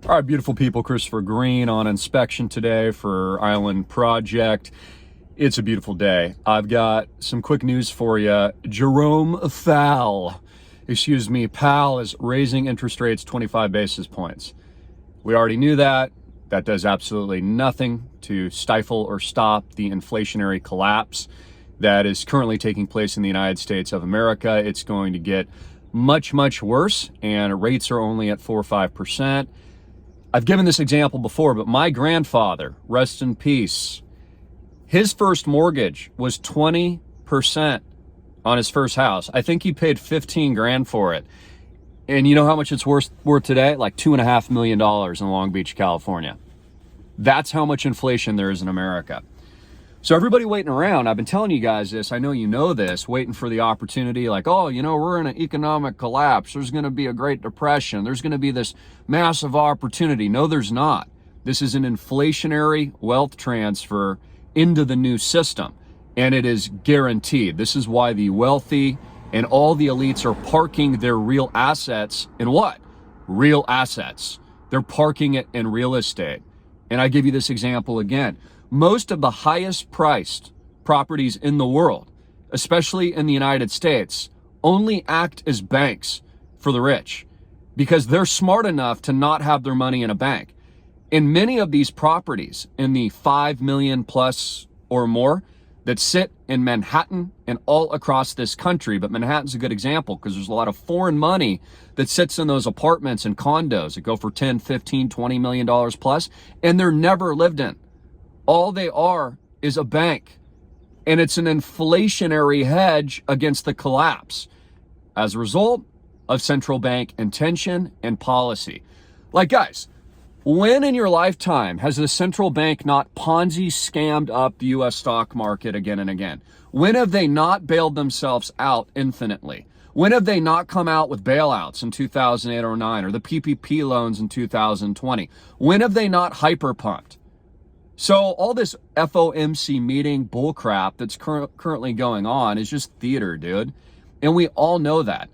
All right, beautiful people, Christopher Greene on inspection today for Island Project. It's a beautiful day. I've got some quick news for you. Jerome Powell is raising interest rates 25 basis points. We already knew that. That does absolutely nothing to stifle or stop the inflationary collapse that is currently taking place in the United States of America. It's going to get much, much worse, and rates are only at 4 or 5%. I've given this example before, but my grandfather, rest in peace, his first mortgage was 20% on his first house. I think he paid 15 grand for it. And you know how much it's worth today? Like $2.5 million in Long Beach, California. That's how much inflation there is in America. So everybody waiting around, I've been telling you guys this, I know you know this, waiting for the opportunity, like, oh, you know, we're in an economic collapse. There's going to be a Great Depression. There's going to be this massive opportunity. No, there's not. This is an inflationary wealth transfer into the new system, and it is guaranteed. This is why the wealthy and all the elites are parking their real assets in what? Real assets. They're parking it in real estate. And I give you this example again. Most of the highest priced properties in the world, especially in the United States, only act as banks for the rich because they're smart enough to not have their money in a bank. And many of these properties in the 5 million plus or more that sit in Manhattan and all across this country, but Manhattan's a good example because there's a lot of foreign money that sits in those apartments and condos that go for 10, 15, 20 million dollars plus, and they're never lived in. All they are is a bank, and it's an inflationary hedge against the collapse as a result of central bank intention and policy. Like, guys, when in your lifetime has the central bank not Ponzi scammed up the U.S. stock market again and again? When have they not bailed themselves out infinitely? When have they not come out with bailouts in 2008 or 9 or the PPP loans in 2020? When have they not hyperpumped? So all this FOMC meeting bullcrap that's currently going on is just theater, dude. And we all know that.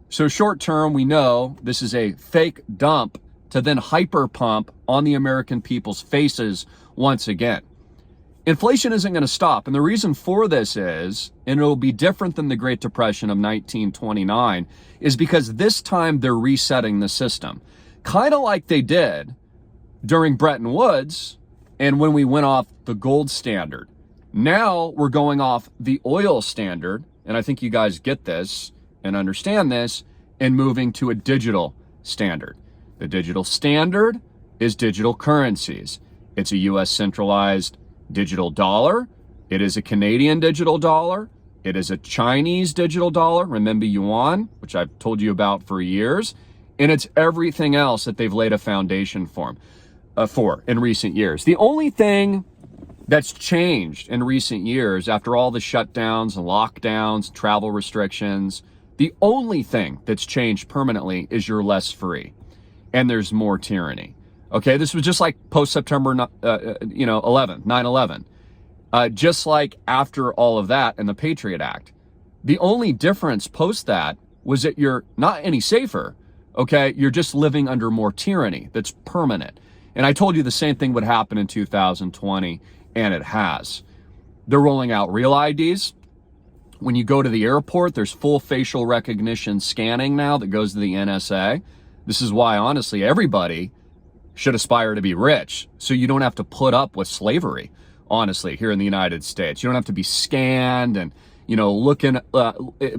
So short term, we know this is a fake dump to then hyper pump on the American people's faces once again. Inflation isn't going to stop. And the reason for this is, and it'll be different than the Great Depression of 1929, is because this time they're resetting the system. Kind of like they did during Bretton Woods and when we went off the gold standard. Now we're going off the oil standard, and I think you guys get this and understand this, and moving to a digital standard. The digital standard is digital currencies. It's a U.S. centralized digital dollar. It is a Canadian digital dollar. It is a Chinese digital dollar. Remember yuan, which I've told you about for years. And it's everything else that they've laid a foundation for in recent years. The only thing that's changed in recent years, after all the shutdowns and lockdowns, travel restrictions, the only thing that's changed permanently is you're less free. And there's more tyranny. Okay, this was just like post-September 9/11. Just like after all of that and the Patriot Act. The only difference post that was that you're not any safer, okay? You're just living under more tyranny that's permanent. And I told you the same thing would happen in 2020, and it has. They're rolling out real IDs. When you go to the airport, there's full facial recognition scanning now that goes to the NSA. This is why, honestly, everybody should aspire to be rich, so you don't have to put up with slavery, honestly, here in the United States. You don't have to be scanned and, looking,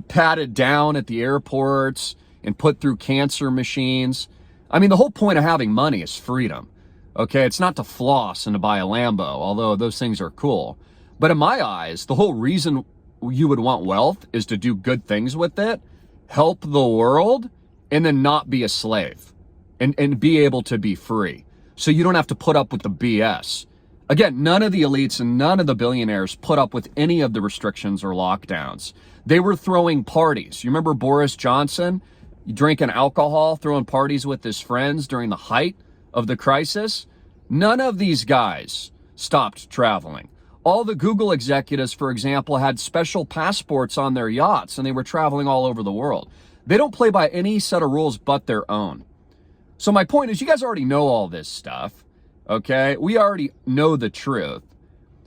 patted down at the airports and put through cancer machines. I mean, the whole point of having money is freedom, okay? It's not to floss and to buy a Lambo, although those things are cool. But in my eyes, the whole reason you would want wealth is to do good things with it, help the world, and then not be a slave and be able to be free. So you don't have to put up with the BS. Again, none of the elites and none of the billionaires put up with any of the restrictions or lockdowns. They were throwing parties. You remember Boris Johnson drinking alcohol, throwing parties with his friends during the height of the crisis? None of these guys stopped traveling. All the Google executives, for example, had special passports on their yachts and they were traveling all over the world. They don't play by any set of rules but their own. So my point is, you guys already know all this stuff, okay? We already know the truth,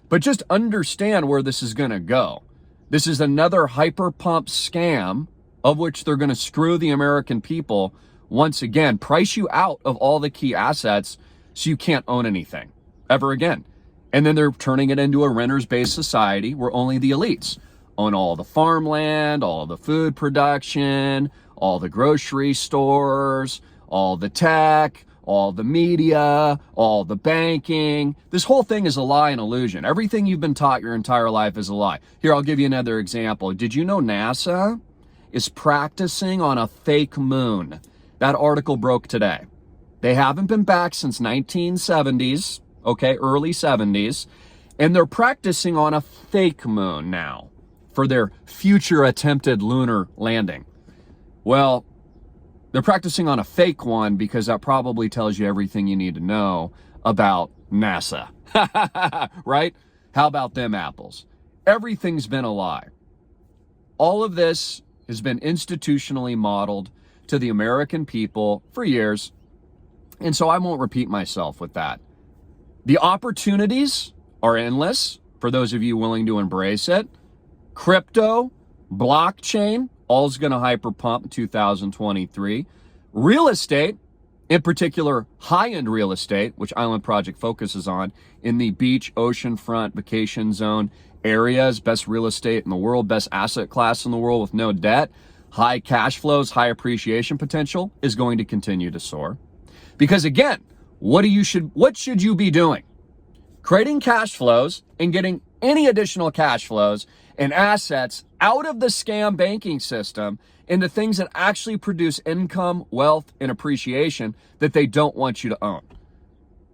but just understand where this is going to go. This is another hyperpump scam of which they're going to screw the American people once again, price you out of all the key assets so you can't own anything ever again. And then they're turning it into a renters-based society where only the elites own all the farmland, all the food production, all the grocery stores, all the tech, all the media, all the banking. This whole thing is a lie and illusion. Everything you've been taught your entire life is a lie. Here, I'll give you another example. Did you know NASA is practicing on a fake moon? That article broke today. They haven't been back since 1970s, okay, early 70s, and they're practicing on a fake moon now for their future attempted lunar landing. Well, they're practicing on a fake one because that probably tells you everything you need to know about NASA, right? How about them apples? Everything's been a lie. All of this has been institutionally modeled to the American people for years, and so I won't repeat myself with that. The opportunities are endless for those of you willing to embrace it. Crypto, blockchain, all's going to hyperpump in 2023. Real estate, in particular high-end real estate, which Island Project focuses on in the beach, oceanfront, vacation zone areas, best real estate in the world, best asset class in the world with no debt, high cash flows, high appreciation potential, is going to continue to soar. Because again, what should you be doing? Creating cash flows and getting any additional cash flows and assets out of the scam banking system into things that actually produce income, wealth, and appreciation that they don't want you to own.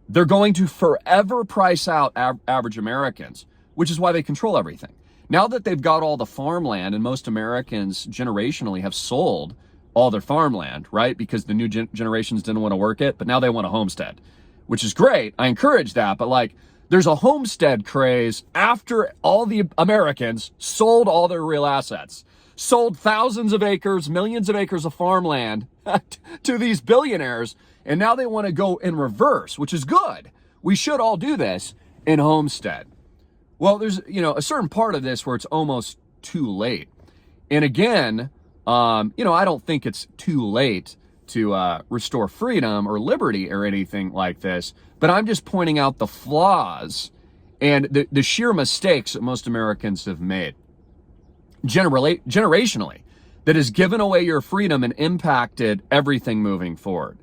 They're going to forever price out average Americans, which is why they control everything. Now that they've got all the farmland, and most Americans generationally have sold all their farmland, right? Because the new generations didn't want to work it, but now they want a homestead, which is great. I encourage that, but like, there's a homestead craze after all the Americans sold all their real assets, sold thousands of acres, millions of acres of farmland to these billionaires, and now they want to go in reverse, which is good. We should all do this in homestead. Well, there's, a certain part of this where it's almost too late. And again, I don't think it's too late to restore freedom or liberty or anything like this, but I'm just pointing out the flaws and the sheer mistakes that most Americans have made generationally that has given away your freedom and impacted everything moving forward.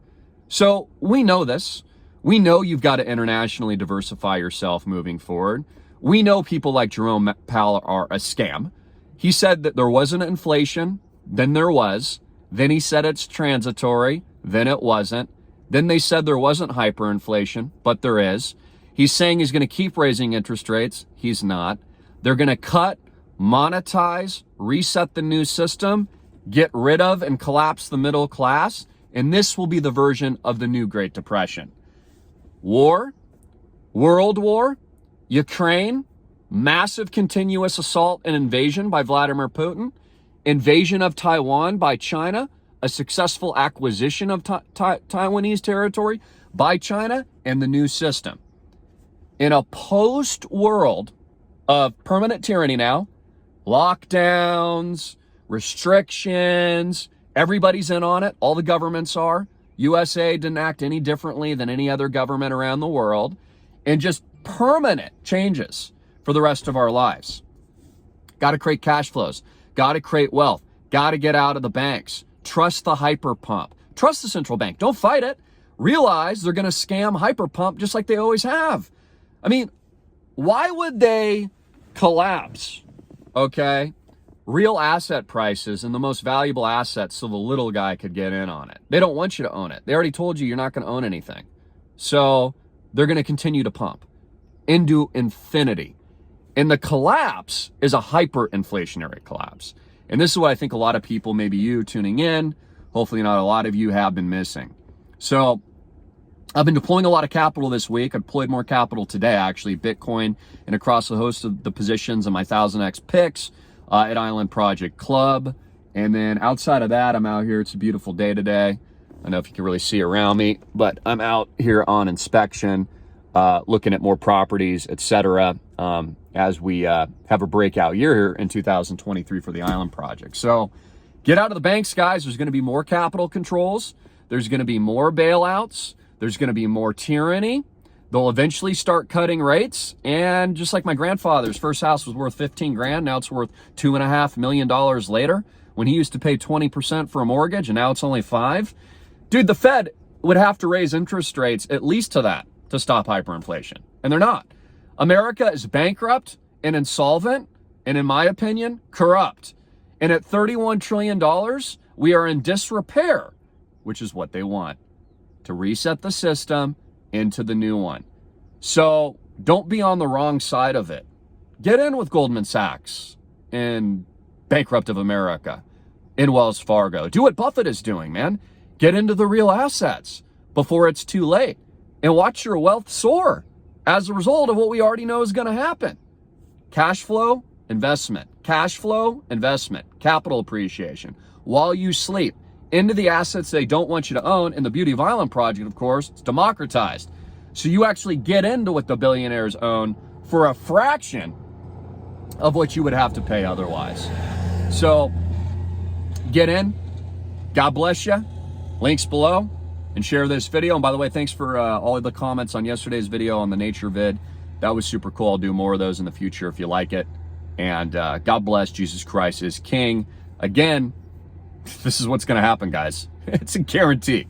So we know this. We know you've got to internationally diversify yourself moving forward. We know people like Jerome Powell are a scam. He said that there wasn't inflation, then there was. Then he said it's transitory, then it wasn't. Then they said there wasn't hyperinflation, but there is. He's saying he's going to keep raising interest rates. He's not. They're going to cut, monetize, reset the new system, get rid of and collapse the middle class, and this will be the version of the new Great Depression. War, World War, Ukraine, massive continuous assault and invasion by Vladimir Putin, invasion of Taiwan by China, a successful acquisition of Taiwanese territory by China, and the new system. In a post-world of permanent tyranny now, lockdowns, restrictions, everybody's in on it, all the governments are. USA didn't act any differently than any other government around the world, and just permanent changes for the rest of our lives. Got to create cash flows. Got to create wealth. Got to get out of the banks. Trust the hyperpump. Trust the central bank. Don't fight it. Realize they're going to scam hyperpump just like they always have. I mean, why would they collapse, okay, real asset prices and the most valuable assets so the little guy could get in on it? They don't want you to own it. They already told you you're not going to own anything. So they're going to continue to pump into infinity. And the collapse is a hyperinflationary collapse. And this is what I think a lot of people, maybe you tuning in, hopefully not a lot of you, have been missing. So I've been deploying a lot of capital this week. I deployed more capital today, actually, Bitcoin and across a host of the positions in my 1000X picks at Island Project Club. And then outside of that, I'm out here. It's a beautiful day today. I don't know if you can really see around me, but I'm out here on inspection, looking at more properties, etc. As we have a breakout year here in 2023 for the Island Project. So get out of the banks, guys. There's going to be more capital controls. There's going to be more bailouts. There's going to be more tyranny. They'll eventually start cutting rates. And just like my grandfather's first house was worth 15 grand, now it's worth $2.5 million later, when he used to pay 20% for a mortgage and now it's only 5. Dude, the Fed would have to raise interest rates at least to that to stop hyperinflation. And they're not. America is bankrupt and insolvent, and in my opinion, corrupt. And at $31 trillion, we are in disrepair, which is what they want, to reset the system into the new one. So don't be on the wrong side of it. Get in with Goldman Sachs and bankrupt of America in Wells Fargo. Do what Buffett is doing, man. Get into the real assets before it's too late and watch your wealth soar as a result of what we already know is going to happen. Cash flow, investment. Cash flow, investment. Capital appreciation. While you sleep, into the assets they don't want you to own. And the beauty of Island Project, of course, it's democratized. So you actually get into what the billionaires own for a fraction of what you would have to pay otherwise. So get in. God bless you. Links below, and share this video. And by the way, thanks for all of the comments on yesterday's video on the nature vid. That was super cool. I'll do more of those in the future if you like it. And God bless. Jesus Christ is King. Again, this is what's going to happen, guys. It's a guarantee.